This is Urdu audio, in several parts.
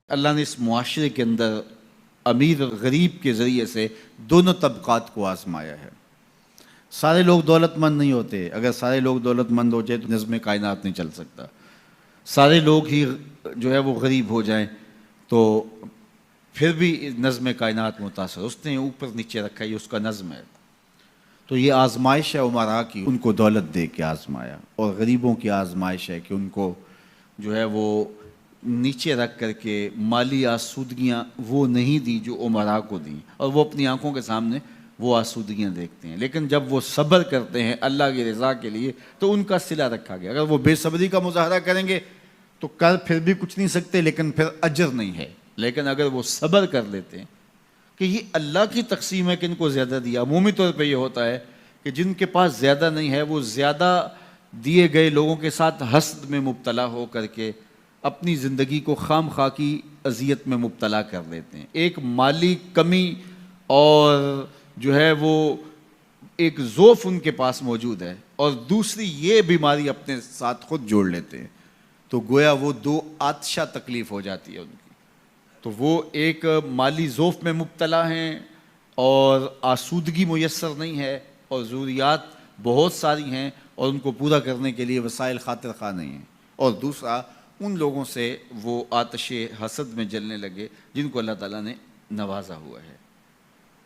اللہ نے اس معاشرے کے اندر امیر اور غریب کے ذریعے سے دونوں طبقات کو آزمایا ہے۔ سارے لوگ دولت مند نہیں ہوتے، اگر سارے لوگ دولت مند ہو جائے تو نظم کائنات نہیں چل سکتا۔ سارے لوگ ہی جو ہے وہ غریب ہو جائیں تو پھر بھی نظم کائنات متاثر، اس نے اوپر نیچے رکھا، یہ اس کا نظم ہے۔ تو یہ آزمائش ہے عمراء کی، ان کو دولت دے کے آزمایا، اور غریبوں کی آزمائش ہے کہ ان کو جو ہے وہ نیچے رکھ کر کے مالی آسودگیاں وہ نہیں دی جو عمراء کو دیں، اور وہ اپنی آنکھوں کے سامنے وہ آسودگیاں دیکھتے ہیں۔ لیکن جب وہ صبر کرتے ہیں اللہ کی رضا کے لیے تو ان کا صلہ رکھا گیا۔ اگر وہ بے صبری کا مظاہرہ کریں گے تو کر پھر بھی کچھ نہیں سکتے، لیکن پھر اجر نہیں ہے۔ لیکن اگر وہ صبر کر لیتے ہیں کہ یہ اللہ کی تقسیم ہے کہ ان کو زیادہ دیا۔ عمومی طور پہ یہ ہوتا ہے کہ جن کے پاس زیادہ نہیں ہے وہ زیادہ دیے گئے لوگوں کے ساتھ حسد میں مبتلا ہو کر کے اپنی زندگی کو خام خواہ کی اذیت میں مبتلا کر لیتے ہیں۔ ایک مالی کمی اور جو ہے وہ ایک ضعف ان کے پاس موجود ہے، اور دوسری یہ بیماری اپنے ساتھ خود جوڑ لیتے ہیں، تو گویا وہ دو آتشہ تکلیف ہو جاتی ہے ان کی۔ تو وہ ایک مالی ضعف میں مبتلا ہیں اور آسودگی میسر نہیں ہے، اور ضروریات بہت ساری ہیں اور ان کو پورا کرنے کے لیے وسائل خاطر خواہ نہیں ہیں، اور دوسرا ان لوگوں سے وہ آتش حسد میں جلنے لگے جن کو اللہ تعالیٰ نے نوازا ہوا ہے،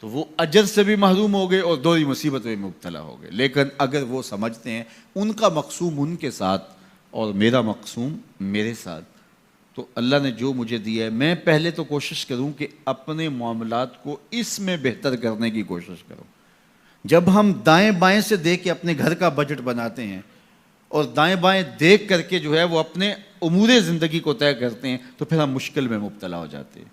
تو وہ اجر سے بھی محروم ہو گئے اور دوہری مصیبت میں مبتلا ہو گئے۔ لیکن اگر وہ سمجھتے ہیں ان کا مقسوم ان کے ساتھ اور میرا مقسوم میرے ساتھ، تو اللہ نے جو مجھے دیا ہے میں پہلے تو کوشش کروں کہ اپنے معاملات کو اس میں بہتر کرنے کی کوشش کروں۔ جب ہم دائیں بائیں سے دیکھ کے اپنے گھر کا بجٹ بناتے ہیں اور دائیں بائیں دیکھ کر کے جو ہے وہ اپنے امور زندگی کو طے کرتے ہیں تو پھر ہم مشکل میں مبتلا ہو جاتے ہیں،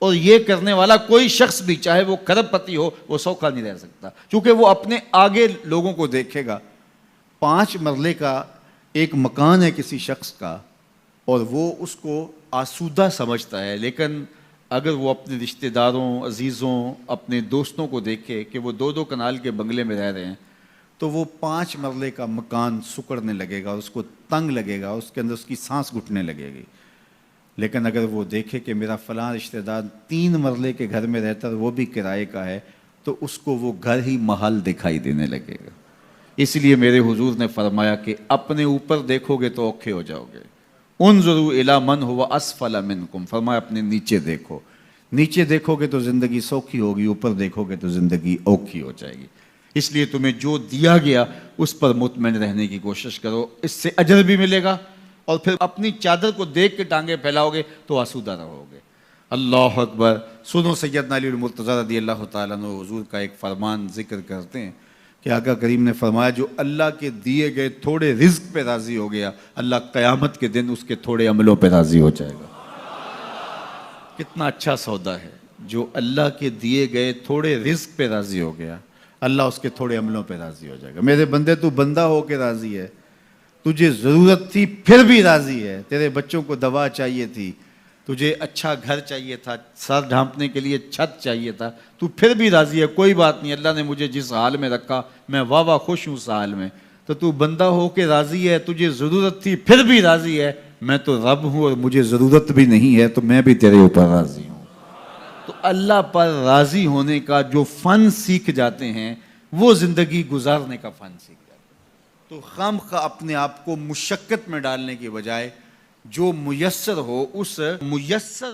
اور یہ کرنے والا کوئی شخص بھی چاہے وہ کروڑ پتی ہو وہ سوکھا نہیں رہ سکتا، کیونکہ وہ اپنے آگے لوگوں کو دیکھے گا۔ 5 مرلے کا ایک مکان ہے کسی شخص کا اور وہ اس کو آسودہ سمجھتا ہے، لیکن اگر وہ اپنے رشتہ داروں، عزیزوں، اپنے دوستوں کو دیکھے کہ وہ 2 کنال کے بنگلے میں رہ رہے ہیں تو وہ 5 مرلے کا مکان سکڑنے لگے گا، اس کو تنگ لگے گا، اس کے اندر اس کی سانس گھٹنے لگے گی۔ لیکن اگر وہ دیکھے کہ میرا فلاں رشتہ دار 3 مرلے کے گھر میں رہتا ہے وہ بھی کرائے کا ہے، تو اس کو وہ گھر ہی محل دکھائی دینے لگے گا۔ اس لیے میرے حضور نے فرمایا کہ اپنے اوپر دیکھو گے تو اوکھے ہو جاؤ گے۔ انظروا الی من هو اسفل منکم، فرمایا اپنے نیچے دیکھو، نیچے دیکھو گے تو زندگی سوکھی ہوگی، اوپر دیکھو گے تو زندگی اوکھی ہو جائے گی۔ اس لیے تمہیں جو دیا گیا اس پر مطمئن رہنے کی کوشش کرو، اس سے اجر بھی ملے گا، اور پھر اپنی چادر کو دیکھ کے ٹانگیں پھیلاؤ گے تو آسودہ رہو گے۔ اللہ اکبر۔ سنو سیدنا علی المرتضیٰ رضی اللہ تعالیٰ عنہ حضور کا ایک فرمان ذکر کرتے ہیں کہ آقا کریم نے فرمایا جو اللہ کے دیے گئے تھوڑے رزق پہ راضی ہو گیا، اللہ قیامت کے دن اس کے تھوڑے عملوں پہ راضی ہو جائے گا۔ کتنا اچھا سودا ہے، جو اللہ کے دیے گئے تھوڑے رزق پہ راضی ہو گیا، اللہ اس کے تھوڑے عملوں پہ راضی ہو جائے گا۔ میرے بندے تو بندہ ہو کے راضی ہے، تجھے ضرورت تھی پھر بھی راضی ہے، تیرے بچوں کو دوا چاہیے تھی، تجھے اچھا گھر چاہیے تھا، سر ڈھانپنے کے لیے چھت چاہیے تھا، تو پھر بھی راضی ہے، کوئی بات نہیں، اللہ نے مجھے جس حال میں رکھا میں واہ واہ خوش ہوں اس حال میں، تو بندہ ہو کے راضی ہے، تجھے ضرورت تھی پھر بھی راضی ہے، میں تو رب ہوں اور مجھے ضرورت بھی نہیں ہے تو میں بھی تیرے اوپر راضی ہوں۔ تو اللہ پر راضی ہونے کا جو فن سیکھ جاتے ہیں وہ زندگی گزارنے کا فن سیکھ جاتے ہیں۔ تو خواہ اپنے آپ کو مشقت میں ڈالنے کی بجائے جو میسر ہو اس میسر